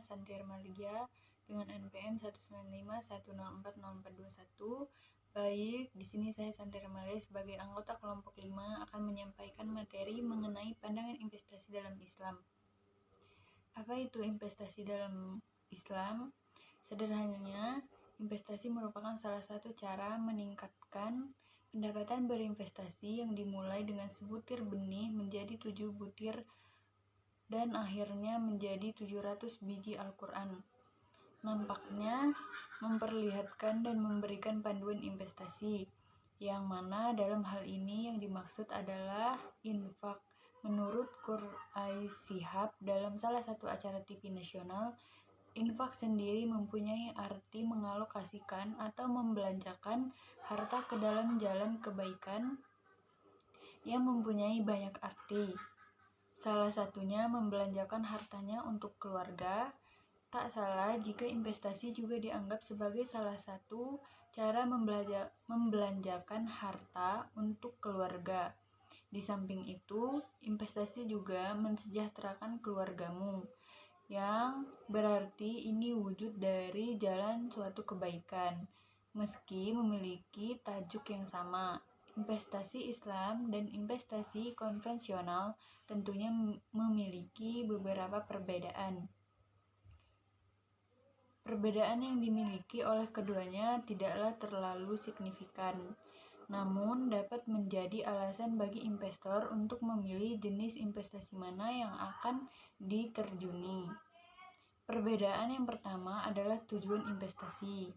Santirma Ligia dengan NPM 195104041. Baik, di sini saya Santirma Ligia sebagai anggota kelompok 5 akan menyampaikan materi mengenai pandangan investasi dalam Islam. Apa itu investasi dalam Islam? Sederhananya, investasi merupakan salah satu cara meningkatkan pendapatan berinvestasi yang dimulai dengan sebutir benih menjadi 7 butir dan akhirnya menjadi 700 biji Al-Quran. Nampaknya memperlihatkan dan memberikan panduan investasi, yang mana dalam hal ini yang dimaksud adalah infak. Menurut Quraish Shihab dalam salah satu acara TV nasional, infak sendiri mempunyai arti mengalokasikan atau membelanjakan harta ke dalam jalan kebaikan yang mempunyai banyak arti. Salah satunya membelanjakan hartanya untuk keluarga. Tak salah jika investasi juga dianggap sebagai salah satu cara membelanjakan harta untuk keluarga. Di samping itu, investasi juga mensejahterakan keluargamu, yang berarti ini wujud dari jalan suatu kebaikan, meski memiliki tajuk yang sama. Investasi Islam dan investasi konvensional tentunya memiliki beberapa perbedaan. Perbedaan yang dimiliki oleh keduanya tidaklah terlalu signifikan, namun dapat menjadi alasan bagi investor untuk memilih jenis investasi mana yang akan diterjuni. Perbedaan yang pertama adalah tujuan investasi.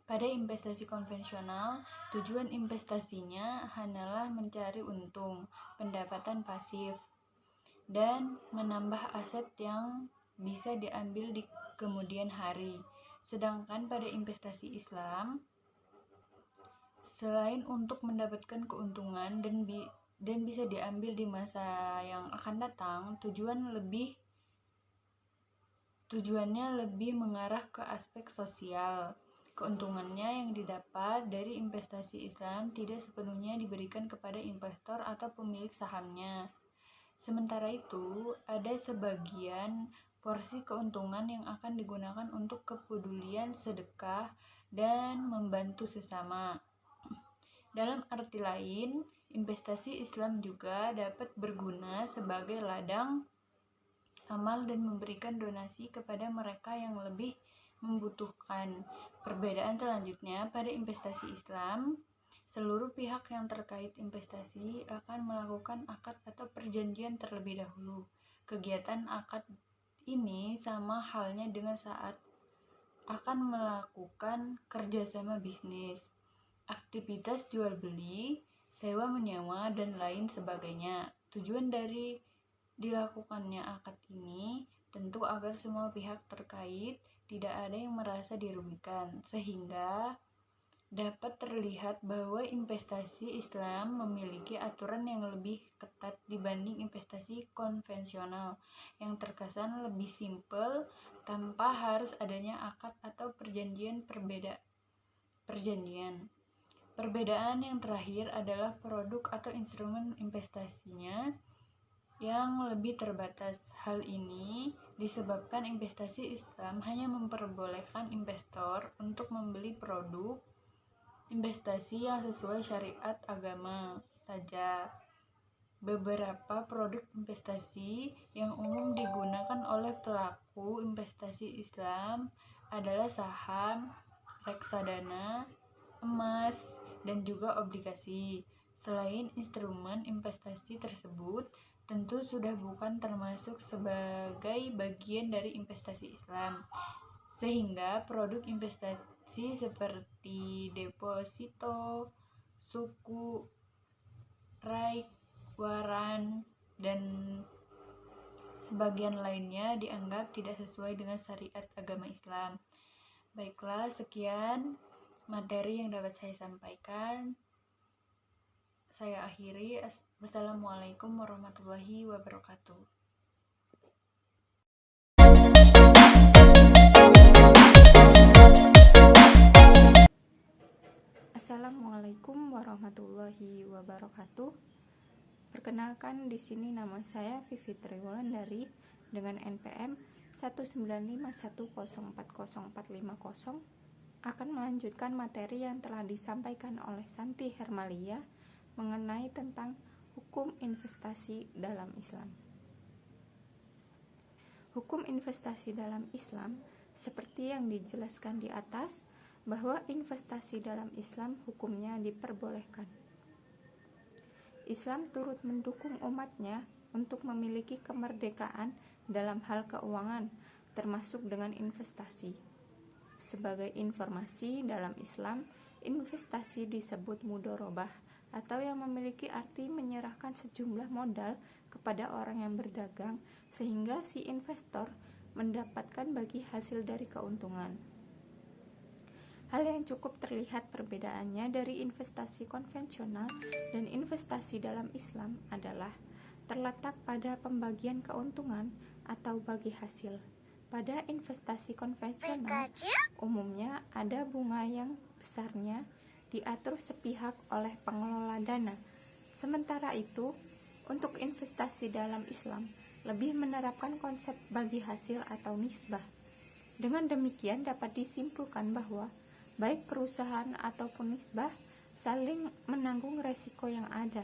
Pada investasi konvensional, tujuan investasinya hanyalah mencari untung, pendapatan pasif, dan menambah aset yang bisa diambil di kemudian hari. Sedangkan pada investasi Islam, selain untuk mendapatkan keuntungan dan bisa diambil di masa yang akan datang, tujuannya lebih mengarah ke aspek sosial. Keuntungannya yang didapat dari investasi Islam tidak sepenuhnya diberikan kepada investor atau pemilik sahamnya. Sementara itu, ada sebagian porsi keuntungan yang akan digunakan untuk kepedulian sedekah dan membantu sesama. Dalam arti lain, investasi Islam juga dapat berguna sebagai ladang amal dan memberikan donasi kepada mereka yang lebih membutuhkan. Perbedaan selanjutnya, pada investasi Islam, seluruh pihak yang terkait investasi akan melakukan akad atau perjanjian terlebih dahulu. Kegiatan akad ini sama halnya dengan saat akan melakukan kerjasama bisnis, aktivitas jual beli, sewa menyewa, dan lain sebagainya. Tujuan dari dilakukannya akad ini tentu agar semua pihak terkait tidak ada yang merasa dirugikan, sehingga dapat terlihat bahwa investasi Islam memiliki aturan yang lebih ketat dibanding investasi konvensional yang terkesan lebih simpel tanpa harus adanya akad atau perjanjian. Perbedaan yang terakhir adalah produk atau instrumen investasinya yang lebih terbatas. Hal ini disebabkan investasi Islam hanya memperbolehkan investor untuk membeli produk investasi yang sesuai syariat agama saja. Beberapa produk investasi yang umum digunakan oleh pelaku investasi Islam adalah saham, reksadana, emas, dan juga obligasi. Selain instrumen investasi tersebut tentu sudah bukan termasuk sebagai bagian dari investasi Islam, sehingga produk investasi seperti deposito, suku, REIT, waran, dan sebagian lainnya dianggap tidak sesuai dengan syariat agama Islam. Baiklah, sekian materi yang dapat saya sampaikan. Saya akhiri. Wassalamualaikum warahmatullahi wabarakatuh. Assalamualaikum warahmatullahi wabarakatuh. Perkenalkan, di sini nama saya Vivi Triwulandari dengan NPM 19510404050 akan melanjutkan materi yang telah disampaikan oleh Santi Hermalia mengenai tentang hukum investasi dalam Islam. Hukum investasi dalam Islam seperti yang dijelaskan di atas, bahwa investasi dalam Islam hukumnya diperbolehkan. Islam turut mendukung umatnya untuk memiliki kemerdekaan dalam hal keuangan, termasuk dengan investasi. Sebagai informasi, dalam Islam, investasi disebut mudharabah atau yang memiliki arti menyerahkan sejumlah modal kepada orang yang berdagang sehingga si investor mendapatkan bagi hasil dari keuntungan. Hal yang cukup terlihat perbedaannya dari investasi konvensional dan investasi dalam Islam adalah terletak pada pembagian keuntungan atau bagi hasil. Pada investasi konvensional, umumnya ada bunga yang besarnya diatur sepihak oleh pengelola dana. Sementara itu, untuk investasi dalam Islam, lebih menerapkan konsep bagi hasil atau nisbah. Dengan demikian dapat disimpulkan bahwa baik perusahaan ataupun nisbah saling menanggung resiko yang ada.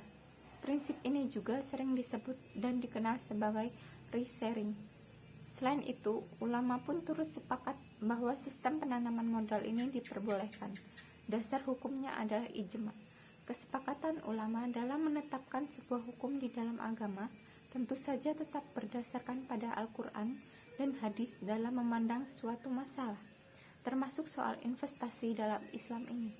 Prinsip ini juga sering disebut dan dikenal sebagai risk sharing. Selain itu, ulama pun turut sepakat bahwa sistem penanaman modal ini diperbolehkan. Dasar hukumnya adalah ijma. Kesepakatan ulama dalam menetapkan sebuah hukum di dalam agama tentu saja tetap berdasarkan pada Al-Quran dan hadis dalam memandang suatu masalah, termasuk soal investasi dalam Islam ini.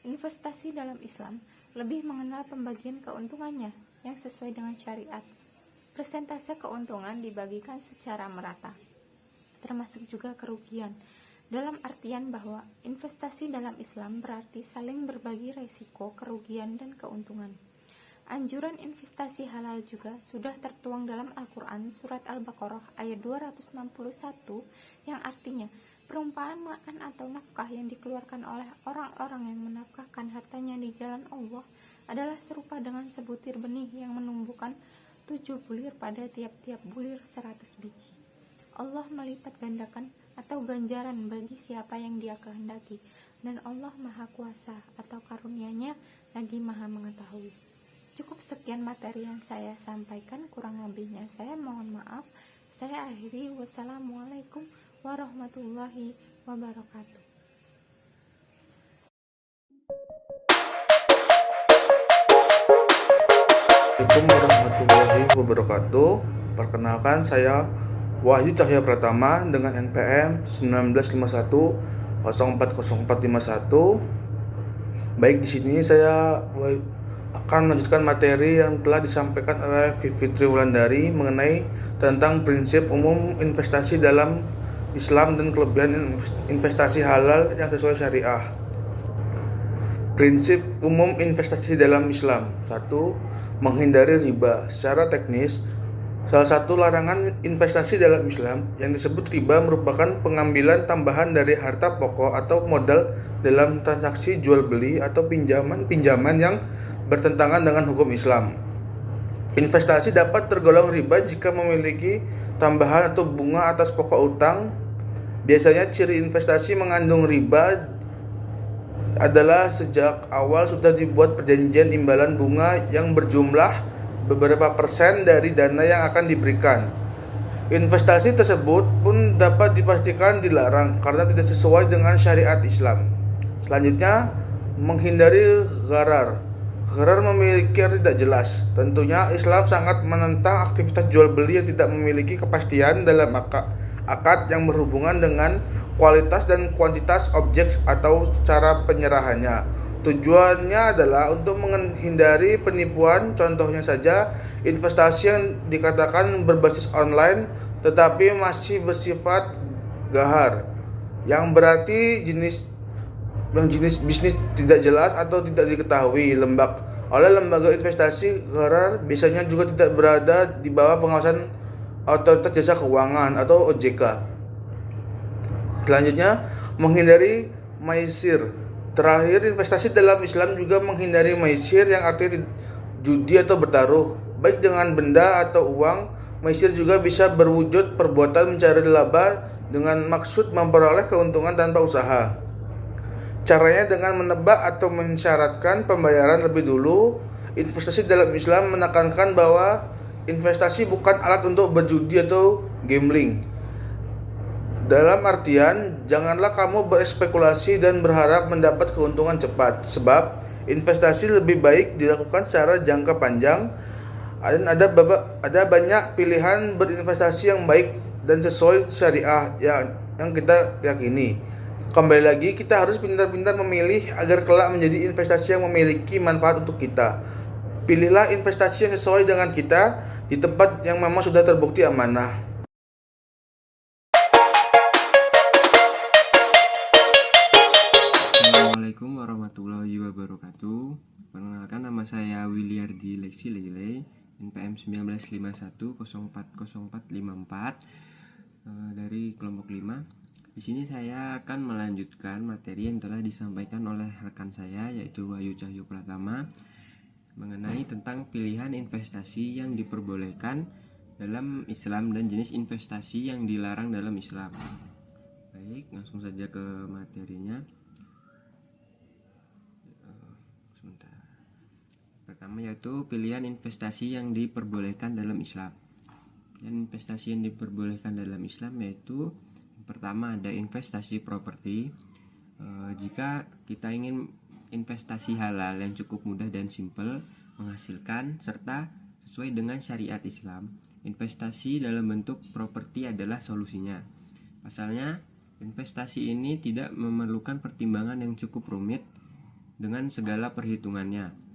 Investasi dalam Islam lebih mengenal pembagian keuntungannya yang sesuai dengan syariat. Persentase keuntungan dibagikan secara merata, termasuk juga kerugian, dalam artian bahwa investasi dalam Islam berarti saling berbagi resiko, kerugian, dan keuntungan. Anjuran investasi halal juga sudah tertuang dalam Al-Quran Surat Al-Baqarah ayat 261 yang artinya perumpamaan atau nafkah yang dikeluarkan oleh orang-orang yang menafkahkan hartanya di jalan Allah adalah serupa dengan sebutir benih yang menumbuhkan 7 bulir pada tiap-tiap bulir 100 biji. Allah melipat gandakan atau ganjaran bagi siapa yang Dia kehendaki, dan Allah Maha Kuasa atau karunia-Nya lagi Maha Mengetahui. Cukup sekian materi yang saya sampaikan, kurang lebihnya saya mohon maaf. Saya akhiri, wassalamualaikum warahmatullahi wabarakatuh. Assalamualaikum warahmatullahi wabarakatuh. Perkenalkan, saya Wahyu Cahya Pratama dengan NPM 1951040451. Baik, di sini saya akan melanjutkan materi yang telah disampaikan oleh Fitri Wulandari mengenai tentang prinsip umum investasi dalam Islam dan kelebihan investasi halal yang sesuai syariah. Prinsip umum investasi dalam Islam. 1. Menghindari riba. Secara teknis, salah satu larangan investasi dalam Islam yang disebut riba merupakan pengambilan tambahan dari harta pokok atau modal dalam transaksi jual beli atau pinjaman yang bertentangan dengan hukum Islam. Investasi dapat tergolong riba jika memiliki tambahan atau bunga atas pokok utang. Biasanya ciri investasi mengandung riba adalah sejak awal sudah dibuat perjanjian imbalan bunga yang berjumlah beberapa persen dari dana yang akan diberikan. Investasi tersebut pun dapat dipastikan dilarang karena tidak sesuai dengan syariat Islam. Selanjutnya, menghindari gharar. Gharar memiliki arti tidak jelas. Tentunya Islam sangat menentang aktivitas jual beli yang tidak memiliki kepastian dalam akad yang berhubungan dengan kualitas dan kuantitas objek atau cara penyerahannya. Tujuannya adalah untuk menghindari penipuan. Contohnya saja, investasi yang dikatakan berbasis online tetapi masih bersifat gahar, yang berarti jenis bisnis tidak jelas atau tidak diketahui oleh lembaga investasi. Gharar biasanya juga tidak berada di bawah pengawasan Otoritas Jasa Keuangan atau OJK. Selanjutnya, menghindari maisir. Terakhir, investasi dalam Islam juga menghindari maisir yang artinya judi atau bertaruh, baik dengan benda atau uang. Maisir juga bisa berwujud perbuatan mencari laba dengan maksud memperoleh keuntungan tanpa usaha. Caranya dengan menebak atau mensyaratkan pembayaran lebih dulu. Investasi dalam Islam menekankan bahwa investasi bukan alat untuk berjudi atau gambling. Dalam artian, janganlah kamu berspekulasi dan berharap mendapat keuntungan cepat, sebab investasi lebih baik dilakukan secara jangka panjang. Dan ada banyak pilihan berinvestasi yang baik dan sesuai syariah yang kita yakini. Kembali lagi, kita harus pintar-pintar memilih agar kelak menjadi investasi yang memiliki manfaat untuk kita. Pilihlah investasi yang sesuai dengan kita di tempat yang memang sudah terbukti amanah. Assalamualaikum warahmatullahi wabarakatuh. Perkenalkan, nama saya Williardi Lexi Lele, NPM 1951040454 dari kelompok 5. Di sini saya akan melanjutkan materi yang telah disampaikan oleh rekan saya, yaitu Wahyu Cahyo Pratama, mengenai tentang pilihan investasi yang diperbolehkan dalam Islam dan jenis investasi yang dilarang dalam Islam. Baik, langsung saja ke materinya. Pertama yaitu pilihan investasi yang diperbolehkan dalam Islam. Dan investasi yang diperbolehkan dalam Islam yaitu yang pertama ada investasi properti. Jika kita ingin investasi halal yang cukup mudah dan simpel, menghasilkan serta sesuai dengan syariat Islam, investasi dalam bentuk properti adalah solusinya. Pasalnya, investasi ini tidak memerlukan pertimbangan yang cukup rumit dengan segala perhitungannya.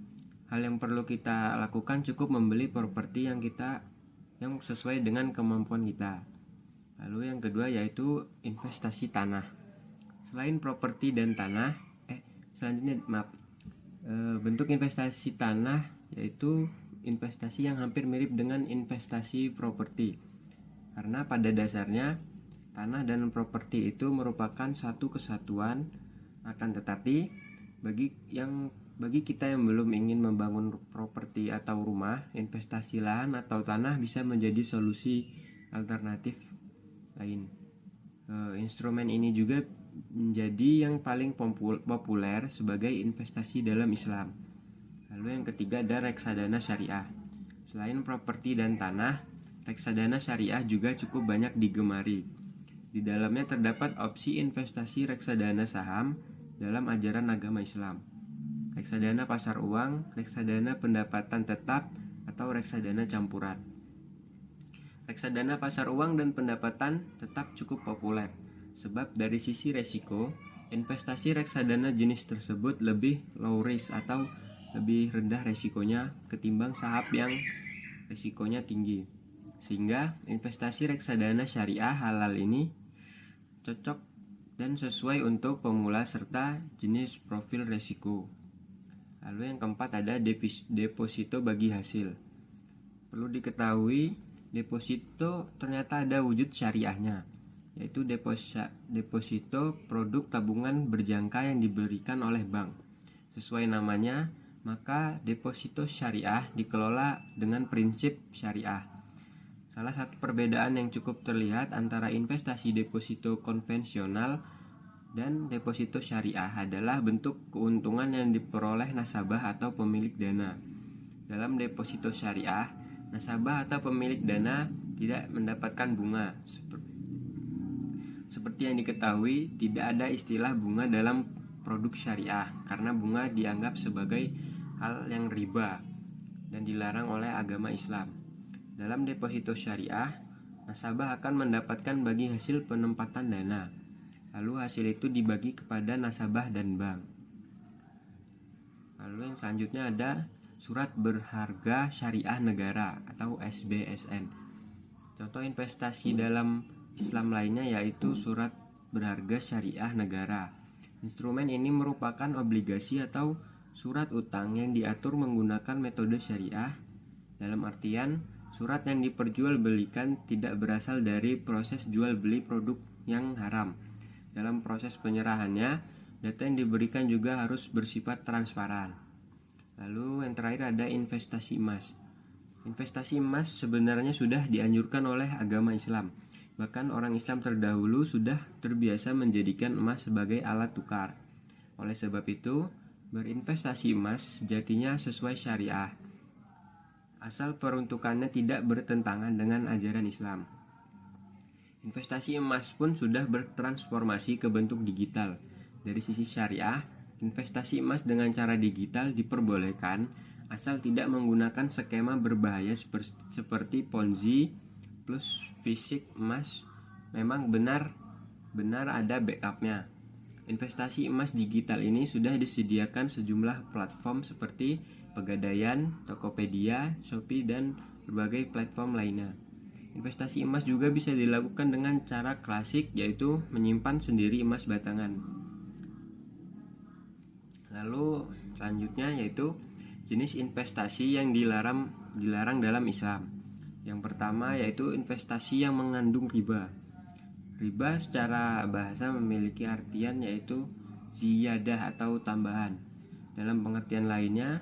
Hal yang perlu kita lakukan cukup membeli properti yang sesuai dengan kemampuan kita. Lalu yang kedua yaitu investasi tanah. Selain properti dan tanah, bentuk investasi tanah yaitu investasi yang hampir mirip dengan investasi properti. Karena pada dasarnya tanah dan properti itu merupakan satu kesatuan, akan tetapi bagi kita yang belum ingin membangun properti atau rumah, investasi lahan atau tanah bisa menjadi solusi alternatif lain. Instrumen ini juga menjadi yang paling populer sebagai investasi dalam Islam. Lalu yang ketiga ada reksadana syariah. Selain properti dan tanah, reksadana syariah juga cukup banyak digemari. Di dalamnya terdapat opsi investasi reksadana saham dalam ajaran agama Islam, reksadana pasar uang, reksadana pendapatan tetap, atau reksadana campuran. Reksadana pasar uang dan pendapatan tetap cukup populer, sebab dari sisi resiko, investasi reksadana jenis tersebut lebih low risk atau lebih rendah resikonya ketimbang saham yang resikonya tinggi. Sehingga investasi reksadana syariah halal ini cocok dan sesuai untuk pemula serta jenis profil resiko. Lalu yang keempat ada deposito bagi hasil. Perlu diketahui, deposito ternyata ada wujud syariahnya, yaitu deposito produk tabungan berjangka yang diberikan oleh bank. Sesuai namanya, maka deposito syariah dikelola dengan prinsip syariah. Salah satu perbedaan yang cukup terlihat antara investasi deposito konvensional dan deposito syariah adalah bentuk keuntungan yang diperoleh nasabah atau pemilik dana. Dalam deposito syariah, nasabah atau pemilik dana tidak mendapatkan bunga. Seperti yang diketahui, tidak ada istilah bunga dalam produk syariah karena bunga dianggap sebagai hal yang riba dan dilarang oleh agama Islam. Dalam deposito syariah, nasabah akan mendapatkan bagi hasil penempatan dana. Lalu hasil itu dibagi kepada nasabah dan bank. Lalu yang selanjutnya ada surat berharga syariah negara atau SBSN. Contoh investasi dalam Islam lainnya yaitu surat berharga syariah negara. Instrumen ini merupakan obligasi atau surat utang yang diatur menggunakan metode syariah. Dalam artian, surat yang diperjualbelikan tidak berasal dari proses jual beli produk yang haram. Dalam proses penyerahannya, data yang diberikan juga harus bersifat transparan. Lalu yang terakhir ada investasi emas. Investasi emas sebenarnya sudah dianjurkan oleh agama Islam. Bahkan orang Islam terdahulu sudah terbiasa menjadikan emas sebagai alat tukar. Oleh sebab itu, berinvestasi emas sejatinya sesuai syariah, asal peruntukannya tidak bertentangan dengan ajaran Islam. Investasi emas pun sudah bertransformasi ke bentuk digital. Dari sisi syariah, investasi emas dengan cara digital diperbolehkan asal tidak menggunakan skema berbahaya seperti Ponzi plus fisik emas. Memang benar ada backupnya. Investasi emas digital ini sudah disediakan sejumlah platform seperti Pegadaian, Tokopedia, Shopee, dan berbagai platform lainnya. Investasi emas juga bisa dilakukan dengan cara klasik, yaitu menyimpan sendiri emas batangan. Lalu selanjutnya yaitu jenis investasi yang dilarang dalam Islam. Yang pertama yaitu investasi yang mengandung riba. Riba secara bahasa memiliki artian yaitu ziyadah atau tambahan. Dalam pengertian lainnya,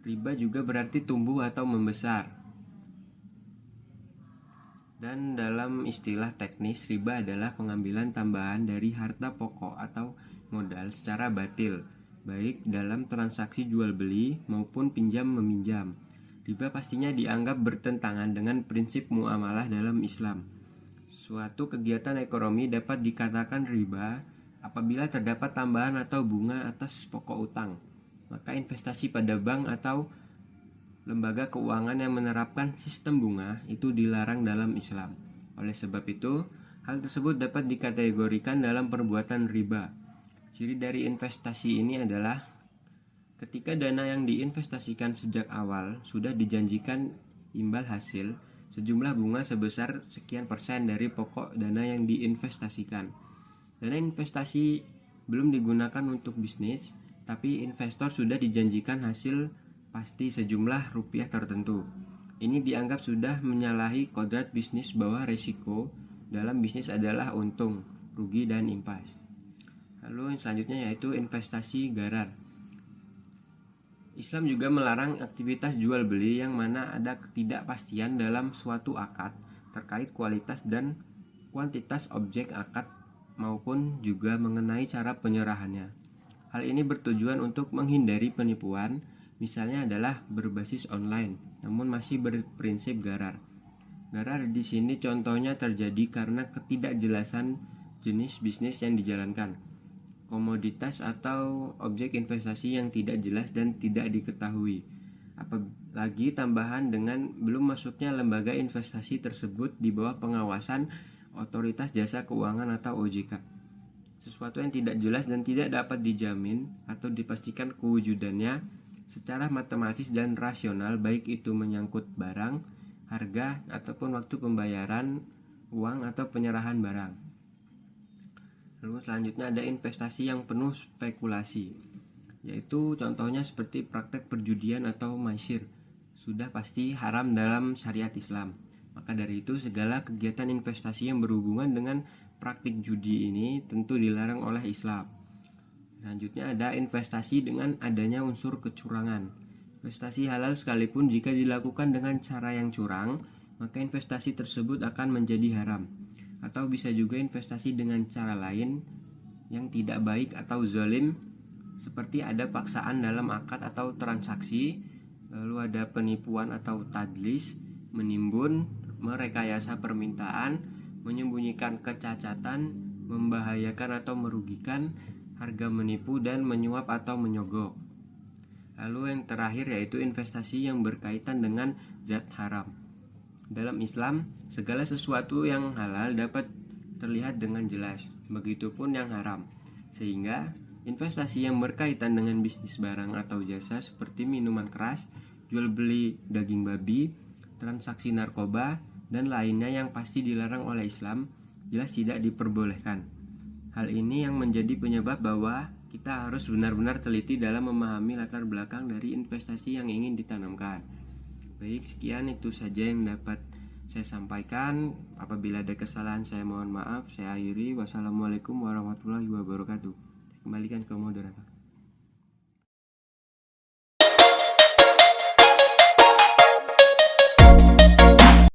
riba juga berarti tumbuh atau membesar. Dan dalam istilah teknis, riba adalah pengambilan tambahan dari harta pokok atau modal secara batil, baik dalam transaksi jual beli maupun pinjam meminjam. Riba pastinya dianggap bertentangan dengan prinsip muamalah dalam Islam. Suatu kegiatan ekonomi dapat dikatakan riba apabila terdapat tambahan atau bunga atas pokok utang. Maka investasi pada bank atau lembaga keuangan yang menerapkan sistem bunga itu dilarang dalam Islam. Oleh sebab itu, hal tersebut dapat dikategorikan dalam perbuatan riba. Ciri dari investasi ini adalah ketika dana yang diinvestasikan sejak awal sudah dijanjikan imbal hasil sejumlah bunga sebesar sekian persen dari pokok dana yang diinvestasikan. Dana investasi belum digunakan untuk bisnis, tapi investor sudah dijanjikan hasil pasti sejumlah rupiah tertentu. Ini dianggap sudah menyalahi kodrat bisnis bahwa resiko dalam bisnis adalah untung, rugi, dan impas. Lalu yang selanjutnya yaitu investasi gharar. Islam juga melarang aktivitas jual beli yang mana ada ketidakpastian dalam suatu akad terkait kualitas dan kuantitas objek akad maupun juga mengenai cara penyerahannya. Hal ini bertujuan untuk menghindari penipuan, misalnya adalah berbasis online, namun masih berprinsip gharar. Gharar di sini contohnya terjadi karena ketidakjelasan jenis bisnis yang dijalankan, komoditas atau objek investasi yang tidak jelas dan tidak diketahui. Apalagi tambahan dengan belum masuknya lembaga investasi tersebut di bawah pengawasan Otoritas Jasa Keuangan atau OJK. Sesuatu yang tidak jelas dan tidak dapat dijamin atau dipastikan kewujudannya secara matematis dan rasional, baik itu menyangkut barang, harga, ataupun waktu pembayaran uang atau penyerahan barang. Lalu selanjutnya ada investasi yang penuh spekulasi, yaitu contohnya seperti praktek perjudian atau maisir, sudah pasti haram dalam syariat Islam. Maka dari itu segala kegiatan investasi yang berhubungan dengan praktik judi ini tentu dilarang oleh Islam. Selanjutnya ada investasi dengan adanya unsur kecurangan. Investasi halal sekalipun jika dilakukan dengan cara yang curang, maka investasi tersebut akan menjadi haram. Atau bisa juga investasi dengan cara lain yang tidak baik atau zalim, seperti ada paksaan dalam akad atau transaksi, lalu ada penipuan atau tadlis, menimbun, merekayasa permintaan, menyembunyikan kecacatan, membahayakan atau merugikan, harga menipu, dan menyuap atau menyogok. Lalu yang terakhir yaitu investasi yang berkaitan dengan zat haram. Dalam Islam, segala sesuatu yang halal dapat terlihat dengan jelas, begitupun yang haram. Sehingga investasi yang berkaitan dengan bisnis barang atau jasa seperti minuman keras, jual beli daging babi, transaksi narkoba, dan lainnya yang pasti dilarang oleh Islam jelas tidak diperbolehkan. Hal ini yang menjadi penyebab bahwa kita harus benar-benar teliti dalam memahami latar belakang dari investasi yang ingin ditanamkan. Baik, sekian itu saja yang dapat saya sampaikan. Apabila ada kesalahan saya mohon maaf. Saya akhiri. Wassalamualaikum warahmatullahi wabarakatuh. Kembalikan ke moderator.